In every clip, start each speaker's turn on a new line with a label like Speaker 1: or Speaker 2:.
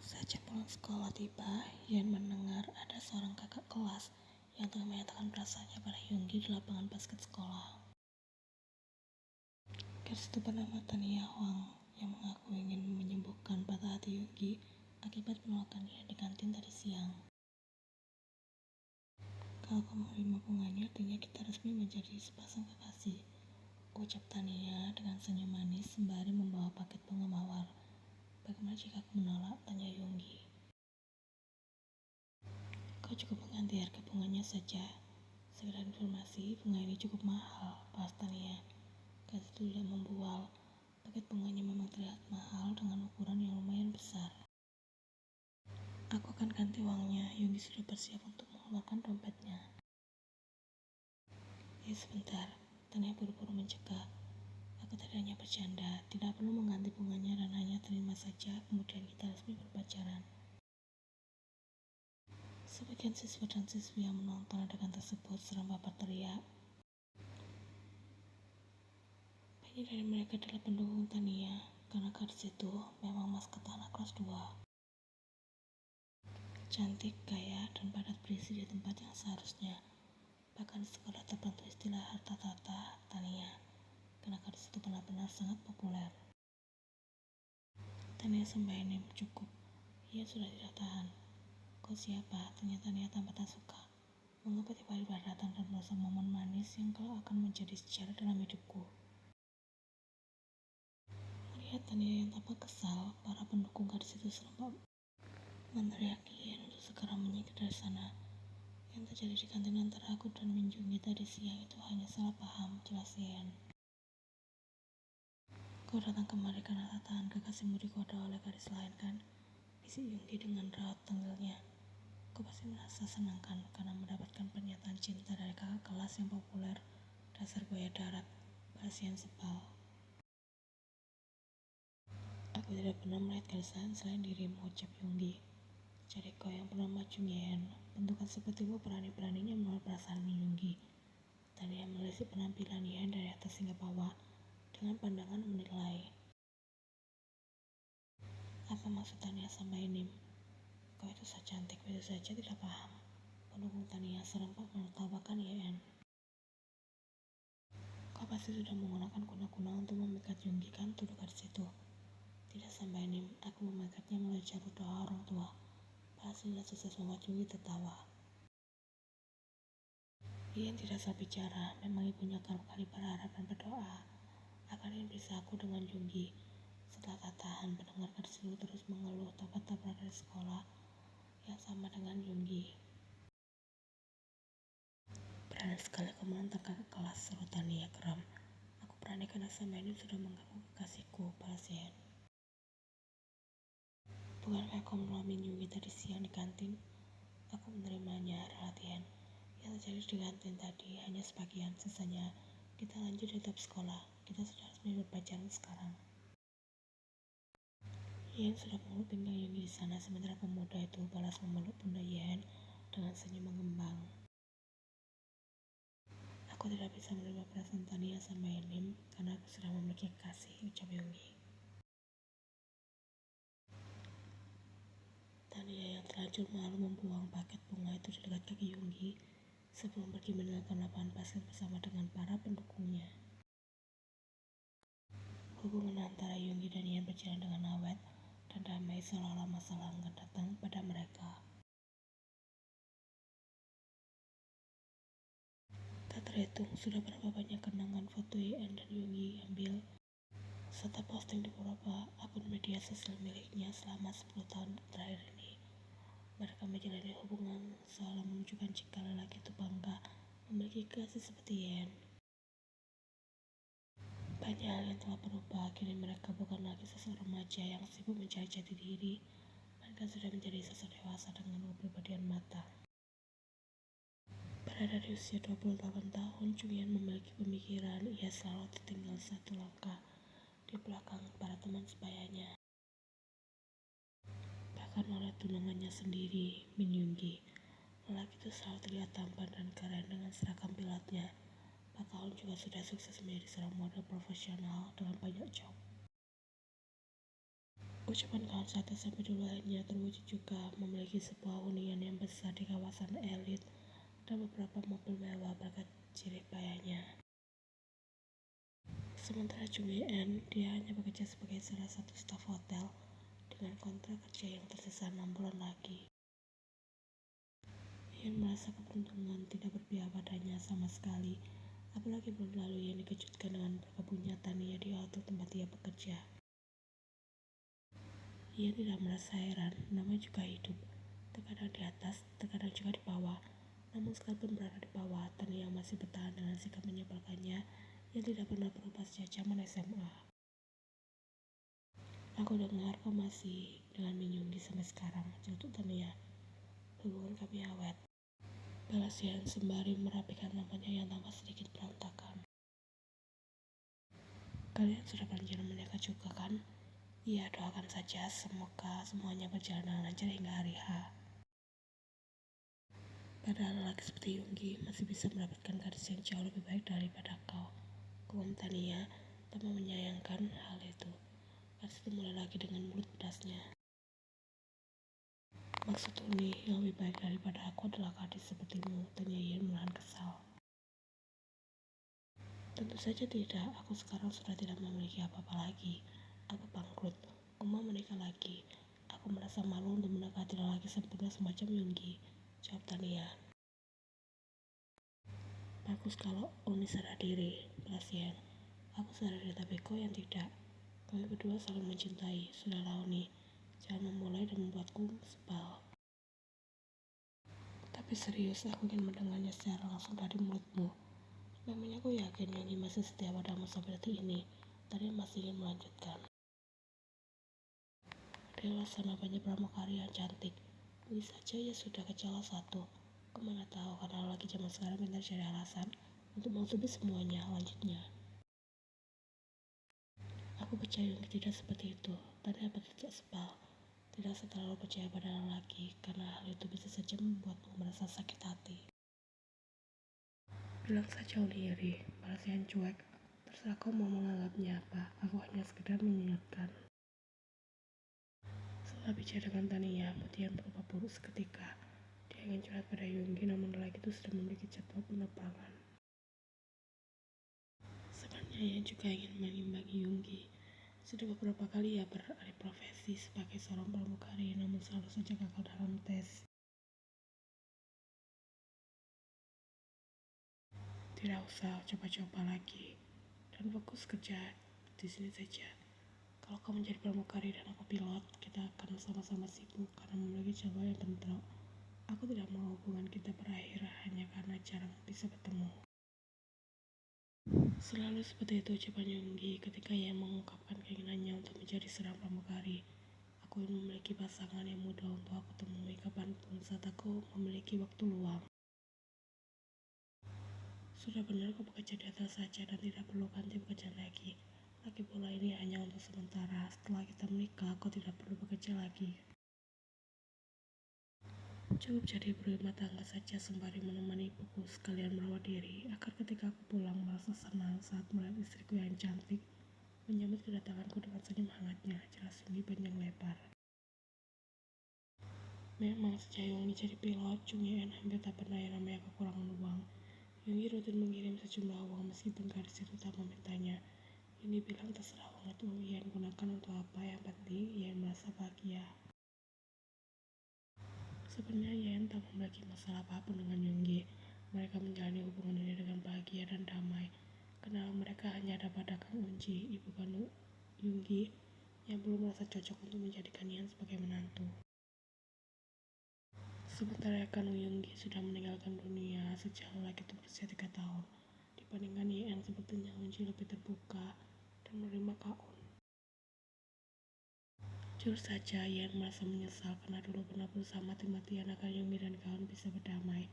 Speaker 1: Sejak pulang sekolah tiba, Yan mendengar ada seorang kakak kelas yang tengah menyatakan perasaannya pada Yonggi di lapangan basket sekolah. Gadis itu bernama Tania Huang yang mengaku ingin menyembuhkan patah hati Yonggi akibat penolakannya di kantin tadi siang. Kalau kamu menerima bunganya, artinya kita resmi menjadi sepasang kekasih, ucap Tania dengan senyum manis sembari membawa paket bunga mawar. Bagaimana jika aku menolak? Tanya Yonggi. Kau cukup mengganti harga bunganya saja. Sekedar informasi, bunga ini cukup mahal, bahas Tania. Gadis itu tidak membual. Paket bunganya memang terlihat mahal dengan ukuran yang lumayan besar. Aku akan ganti uangnya. Yonggi sudah bersiap untuk mengeluarkan dompetnya. Ya sebentar, Tania buru-buru mencegah. Aku tadi hanya bercanda, tidak perlu mengganti bunganya dan hanya terima saja, kemudian kita resmi berpacaran. Sebagian siswa dan siswi yang menonton adegan tersebut serempak berteriak. Banyak dari mereka adalah pendukung Tania, karena gadis itu memang maskot anak kelas 2. Cantik, kaya, dan padat berisi di tempat yang seharusnya. Bahkan di sekolah terbentuk istilah harta tahta Tania, karena gadis itu benar-benar sangat populer. Tania sembahyang cukup, ia sudah tidak tahan. Kau siapa? Tanya Tania tanpa tak suka. Mengapa tiba-tiba datang dan merasa momen manis yang kau akan menjadi sejarah dalam hidupku? Melihat Tania yang tampak kesal, para pendukung gadis itu serempak meneriaki Yan untuk segera menyingkir dari sana. Yang terjadi di kantin antara aku dan Minjungi tadi siang itu hanya salah paham, jelas Yan. Kau datang kemari karena tak tahan kekasihmu digoda oleh gadis lain kan? Bisik Yonggi dengan raut tenggilnya. Kau pasti merasa senang kan karena mendapatkan pernyataan cinta dari kakak kelas yang populer. Dasar buaya darat, balas Yan sebal. Aku tidak pernah melihat gadis lain selain dirimu, ucap Yonggi. Jadi kau yang bernama Junyeon, bentukan sepertimu berani-beraninya menolak perasaan Yonggi. Tania menelisik penampilan Yan dari atas hingga bawah dengan pandangan menilai. Apa maksud Tania sama ini? Kau itu so cantik, begitu saja tidak paham. Pendukung Tania serempak menertawakan Yan. Kau pasti sudah menggunakan kuna-kuna untuk memikat Yonggi kan, tuduh gadis itu. Tidak sampai ini, aku memikatnya melalui jalur doa orang tua. Hasilnya sukses membuat Yonggi tertawa. Yan tidak salah bicara, memang ibunya kerap kali berharap dan berdoa agar Yan bisa aku dengan Yonggi. Setelah tak tahan mendengar gadis itu terus mengeluh tak berada di sekolah yang sama dengan Yonggi. Berani sekali kau menantang kakak kelas, seru Tania geram. Aku berani karena sama ini sudah mengganggu kekasihku, balas Yan. Bukankah kau menolongin Yonggi tadi siang di kantin? Aku menerimanya, ralat Yan. Yang terjadi di kantin tadi hanya sebagian, sisanya kita lanjut di tetap sekolah. Kita sudah resmi berpacaran sekarang. Yan sudah memeluk pinggang Yonggi di sana, sementara pemuda itu balas memeluk pundak Yan dengan senyum mengembang. Aku tidak bisa menerima perasaan Tania sama Enim karena aku sudah memiliki kekasih, ucap Yonggi. Tania yang terlanjur malu membuang paket bunga itu di dekat kaki Yonggi sebelum pergi meninggalkan lapangan basket bersama dengan para pendukungnya. Hubungan antara Yonggi dan Yan berjalan dengan awet dan damai seolah-olah masalah akan datang pada mereka. Tak terhitung sudah berapa banyak kenangan foto Yan dan Yonggi ambil serta posting di beberapa akun media sosial miliknya selama 10 tahun terakhir ini. Mereka menjalani hubungan seolah menunjukkan jika lelaki itu bangga memiliki kekasih seperti Yan. Banyak hal yang telah berubah, kini mereka bukan lagi sosok remaja yang sibuk mencari jati diri. Mereka sudah menjadi sosok dewasa dengan kepribadian matang. Berada di usia 28 tahun, Junyeon memiliki pemikiran ia selalu tertinggal satu langkah di belakang para teman sebayanya. Bahkan oleh tunangannya sendiri, Min Yoongi, lelaki itu selalu terlihat tampan dan keren dengan seragam pilotnya. Pak Kaun juga sudah sukses menjadi seorang model profesional dengan banyak job. Ucapan kawan saat SMP dulu akhirnya terwujud juga, memiliki sebuah hunian yang besar di kawasan elit dan beberapa mobil mewah berkat jerih payahnya. Sementara Chung Yen, dia hanya bekerja sebagai salah satu staf hotel dengan kontrak kerja yang tersisa 6 bulan lagi. Ia merasa keberuntungan tidak berpihak padanya sama sekali, apalagi bulan lalu yang dikejutkan dengan berkebunnya Tania di hotel tempat ia bekerja. Ia tidak merasa heran, namanya juga hidup, terkadang di atas, terkadang juga di bawah. Namun sekalipun berada di bawah, Tania masih bertahan dengan sikap menyebalkannya yang tidak pernah berubah sejak zaman SMA. Aku dengar kau masih dengan Minyunggi sampai sekarang, celutuk Tania. Hubungan kami awet, balas Yan sembari merapikan rambutnya yang tampak sedikit berantakan. Kalian sudah berencana menikah juga kan? Iya, doakan saja semoga semuanya berjalan dengan lancar hingga hari H. Padahal lelaki seperti Yunggi masih bisa mendapatkan gadis yang jauh lebih baik daripada kau. Kumam Tania tanpa menyayangkan hal itu. Gadis itu mulai lagi dengan mulut pedasnya. Maksud Uni yang lebih baik daripada aku adalah gadis sepertimu, tanya Yen menahan kesal. Tentu saja tidak, aku sekarang sudah tidak memiliki apa-apa lagi. Aku bangkrut, mau menikah lagi. Aku merasa malu untuk mendekati lelaki sempurna semacam Yunggi, jawab Tania. Bagus kalau Uni sadar diri, balas Yen. Aku sadar diri tapi kau yang tidak. Kami berdua saling mencintai, sudahlah Uni. Jangan memulai dan membuatku sebal. Tapi serius, aku ingin mendengarnya secara langsung dari mulutmu. Memangnya aku yakin Yonggi masih setia padamu sampai detik ini. Tadi masih ingin melanjutkan. Dia laksana banyak pramugari yang cantik. Mungkin saja ia sudah kecolok satu. Kemana tahu karena lagi zaman sekarang pintar cari alasan untuk menutupi semuanya, lanjutnya. Aku percaya Yonggi tidak seperti itu. Tadi apa tidak sebal. Tidak terlalu percaya pada lelaki karena hal itu bisa saja membuatmu merasa sakit hati. Bilang saja Uni iri, balas yang cuek. Terserah kau mau menganggapnya apa, aku hanya sekedar mengingatkan. Setelah bicara dengan Tania, Mutian berubah buruk seketika. Dia ingin curhat pada Yunggi, namun lelaki itu sudah memiliki jadwal penerbangan. Sebenarnya ia juga ingin mengimbangi Yunggi. Sudah beberapa kali ia beralih profesi sebagai seorang pramugari, namun selalu saja gagal dalam tes. Tidak usah coba-coba lagi, dan fokus kerja di sini saja. Kalau kamu menjadi pramugari dan aku pilot, kita akan sama-sama sibuk karena memiliki jadwal yang bentrok. Aku tidak mau hubungan kita berakhir hanya karena jarang bisa bertemu. Selalu seperti itu ucapan Yonggi ketika ia mengungkapkan keinginannya untuk menjadi seorang pramugari. Aku ingin memiliki pasangan yang mudah untuk aku temui kapanpun saat aku memiliki waktu luang. Sudah benar kau bekerja di atas saja dan tidak perlu ganti pekerjaan lagi. Lagi pula ini hanya untuk sementara. Setelah kita menikah, kau tidak perlu bekerja lagi. Cukup jadi ibu rumah tangga saja sembari menemani ibuku sekalian merawat diri agar ketika aku pulang merasa senang saat melihat istriku yang cantik menyambut kedatanganku dengan senyum hangatnya, jelas Yunggi panjang lebar. Memang sejak Yunggi jadi pilot, Chung Yen hampir tak pernah yang namanya kekurangan uang. Yunggi rutin mengirim sejumlah uang meskipun gadis itu tak memintanya. Yunggi bilang terserah uang itu Yen gunakan untuk apa, yang penting Yen merasa bahagia. Sebenarnya Yen tak memiliki masalah apapun dengan Yunggi. Mereka menjalani hubungan ini dengan bahagia dan damai. Karena mereka hanya ada pada Kang Unji, ibu kandung Yunggi, yang belum merasa cocok untuk menjadikan Yen sebagai menantu. Sementara Kang Yunggi sudah meninggalkan dunia sejak lelaki itu berusia 3 tahun. Dibandingkan Yen, sepertinya Unji lebih terbuka dan menerima Kaun. Jujur saja, Yen merasa menyesal karena dulu pernah berusaha mati-matian agar Yunggi dan Kaun bisa berdamai.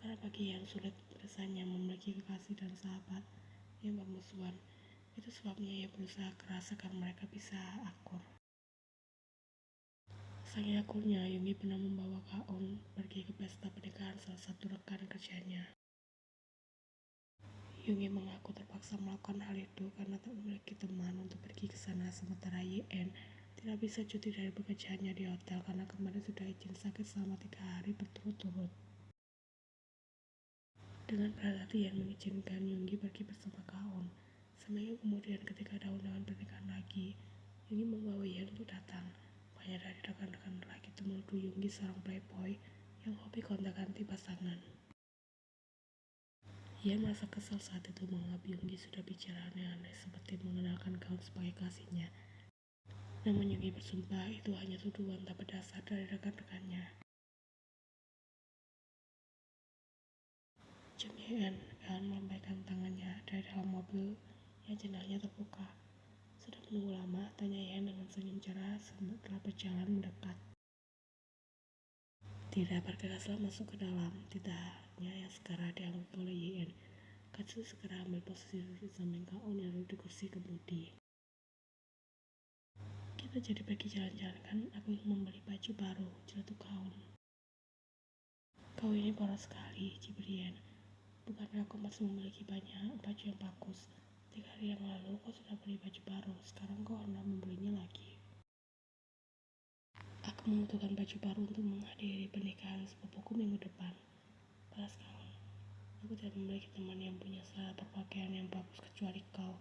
Speaker 1: Karena bagi Yen sulit rasanya memiliki kekasih dan sahabat yang bermusuhan. Itu sebabnya ia berusaha keras agar mereka bisa akur. Saking akurnya, Yunggi pernah membawa Kaun pergi ke pesta pernikahan salah satu rekan kerjanya. Yunggi mengaku terpaksa melakukan hal itu karena tak memiliki teman untuk pergi ke sana, sementara Yen
Speaker 2: Tidak bisa cuti dari pekerjaannya di hotel karena kemarin sudah izin sakit selama 3 hari berturut-turut. Dengan berat hati Yan mengizinkan Yonggi pergi bersama Kaon. Seminggu kemudian ketika ada undangan pernikahan lagi, Yonggi membawa Yan untuk datang. Banyak dari rekan-rekan lelaki itu menuduh Yonggi seorang playboy yang hobi gonta-ganti pasangan. Yan merasa kesal saat itu menganggap Yonggi sudah bicara aneh-aneh seperti mengenalkan Kaon sebagai kasihnya. Namun Yonggi bersumpah itu hanya tuduhan tak berdasar dari rekan-rekannya. Jam Yan melambaikan tangannya dari dalam mobil yang jendelanya terbuka. Sudah menunggu lama, tanya Yan dengan senyum cerah setelah berjalan mendekat. Tidak bergegaslah masuk ke dalam, tidaknya yang segera dianggap oleh Yan. Katsu segera ambil posisi duduk di samping Kaon yang duduk di kursi kemudi. Kita jadi pergi jalan-jalan kan, aku ingin membeli baju baru, celetuk Kaon. Kau ini polos sekali, cibir Yan. Bukankah kau masih memiliki banyak baju yang bagus? 3 hari yang lalu kau sudah beli baju baru, sekarang kau hendak membelinya lagi. Aku membutuhkan baju baru untuk menghadiri pernikahan sepupuku minggu depan. Balas Kaon. Aku tidak memiliki teman yang punya selera berpakaian yang bagus kecuali kau.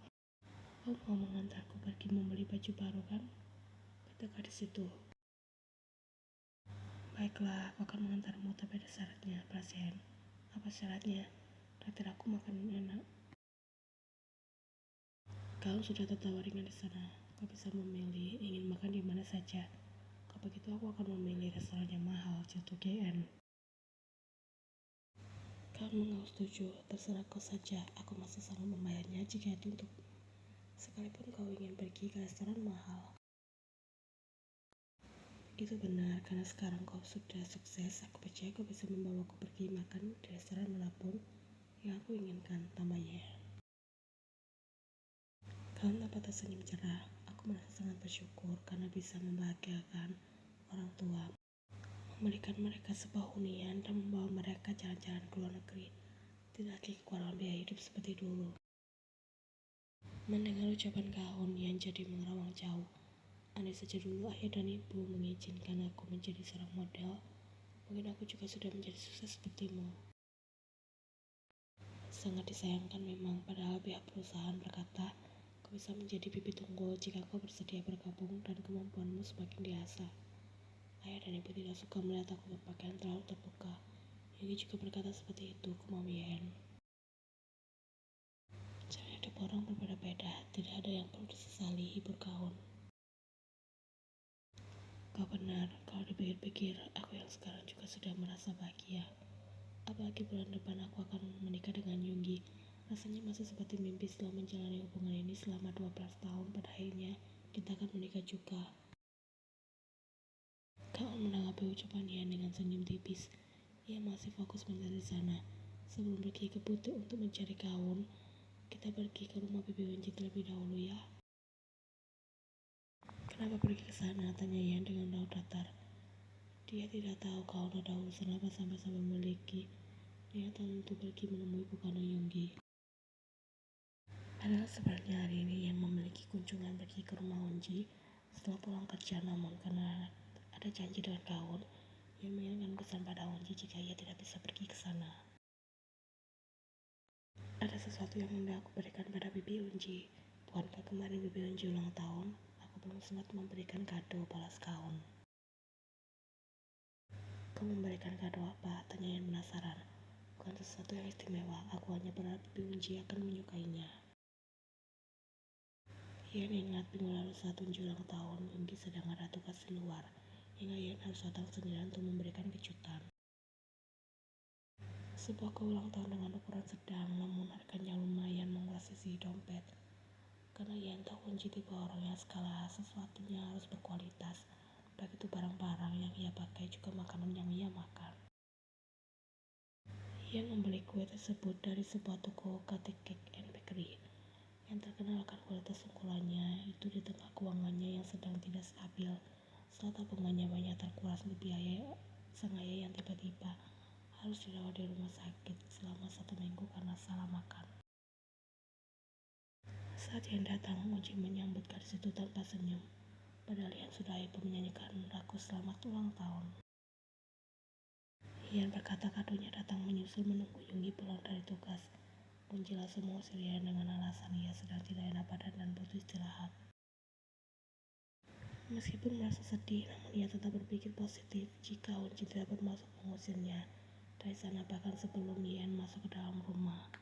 Speaker 2: Kau mau mengantarku pergi membeli baju baru kan? Kata gadis itu. Baiklah, aku akan mengantarmu tapi ada syaratnya, balas Yan. Apa syaratnya? Traktir aku makan enak. Kau sudah tertawa ringan di sana. Kau bisa memilih ingin makan di mana saja. Kalau begitu aku akan memilih restoran yang mahal, celetuk Yan. Kau mengaku setuju, terserah kau saja. Aku masih sanggup membayarnya jika itu untuk sekalipun kau ingin pergi ke restoran mahal. Itu benar, karena sekarang kau sudah sukses. Aku percaya kau bisa membawaku pergi makan di restoran manapun yang aku inginkan, tambahnya. Kau tampak tersenyum cerah. Aku merasa sangat bersyukur karena bisa membahagiakan orang tua, memberikan mereka sebuah hunian dan membawa mereka jalan-jalan ke luar negeri. Tidak lagi kekurangan biaya hidup seperti dulu. Mendengar ucapan Kaon, Yan jadi mengerawang jauh. Andai saja dulu ayah dan ibu mengizinkan aku menjadi seorang model, mungkin aku juga sudah menjadi sukses sepertimu. Sangat disayangkan memang, padahal pihak perusahaan berkata, kau bisa menjadi bibit unggul jika kau bersedia bergabung dan kemampuanmu semakin diasah. Ayah dan ibu tidak suka melihat aku berpakaian terlalu terbuka. Yonggi juga berkata seperti itu ke Mami Yan. Jalan hidup orang berbeda-beda, tidak ada yang perlu disesali, hibur Kaon. Kau benar, kalau dipikir-pikir, aku yang sekarang juga sudah merasa bahagia. Apalagi bulan depan aku akan menikah dengan Yonggi. Rasanya masih seperti mimpi setelah menjalani hubungan ini selama 12 tahun. Pada akhirnya kita akan menikah juga. Kaon menanggapi ucapan Yan dengan senyum tipis. Ia masih fokus mencari sana. Sebelum pergi ke butik untuk mencari Kaon, kita pergi ke rumah Bibi Wenji terlebih dahulu ya. Kenapa pergi ke sana? Tanya Yan dengan raut datar. Dia tidak tahu Kaon ada urusan apa sampai memiliki niatan untuk pergi menemui Bukano Yonggi. Padahal sebenarnya hari ini yang memiliki kunjungan pergi ke rumah Wenji setelah pulang kerja, namun karena ada janji dengan Kaon, ia mengirimkan pesan pada Wenji jika ia tidak bisa pergi ke sana. Ada sesuatu yang hendak aku berikan pada Bibi Wenji. Bukankah kemarin Bibi Wenji ulang tahun? Aku belum sempat memberikan kado, balas Kaon. Kau memberikan kado apa? Tanya Yan penasaran. Bukan sesuatu yang istimewa, aku hanya berharap Bibi Wenji akan menyukainya. Yan ingat minggu lalu saat Wenji ulang tahun, Yonggi sedang ada tugas di luar, hingga Yan harus datang sendirian untuk memberikan kejutan. Sebuah ulang tahun dengan ukuran sedang, namun harganya lumayan menguras sisi dompet. Karena Yan tahu Wenji tipe orang yang segala sesuatunya harus berkualitas, baik itu barang-barang yang ia pakai juga makanan yang ia makan. Yan membeli kue tersebut dari sebuah toko cake and bakery yang terkenal akan kualitas unggulannya itu di tengah keuangannya yang sedang tidak stabil setelah tabungannya banyak terkuras untuk biaya sang ayah yang tiba-tiba harus dirawat di rumah sakit selama 1 minggu karena salah makan. Saat Yan datang, Wenji menyambut gadis itu tanpa senyum. Padahal Ian sudah pun menyanyikan lagu selamat ulang tahun. Ian berkata kadonya datang menyusul menunggu Yunggi pulang dari tugas. Kunci langsung mengusir Ian dengan alasan ia sedang tidak enak badan dan butuh istirahat. Meskipun merasa sedih, namun ia tetap berpikir positif jika Wonjin tidak bermaksud mengusirnya dari sana bahkan sebelum Ian masuk ke dalam rumah.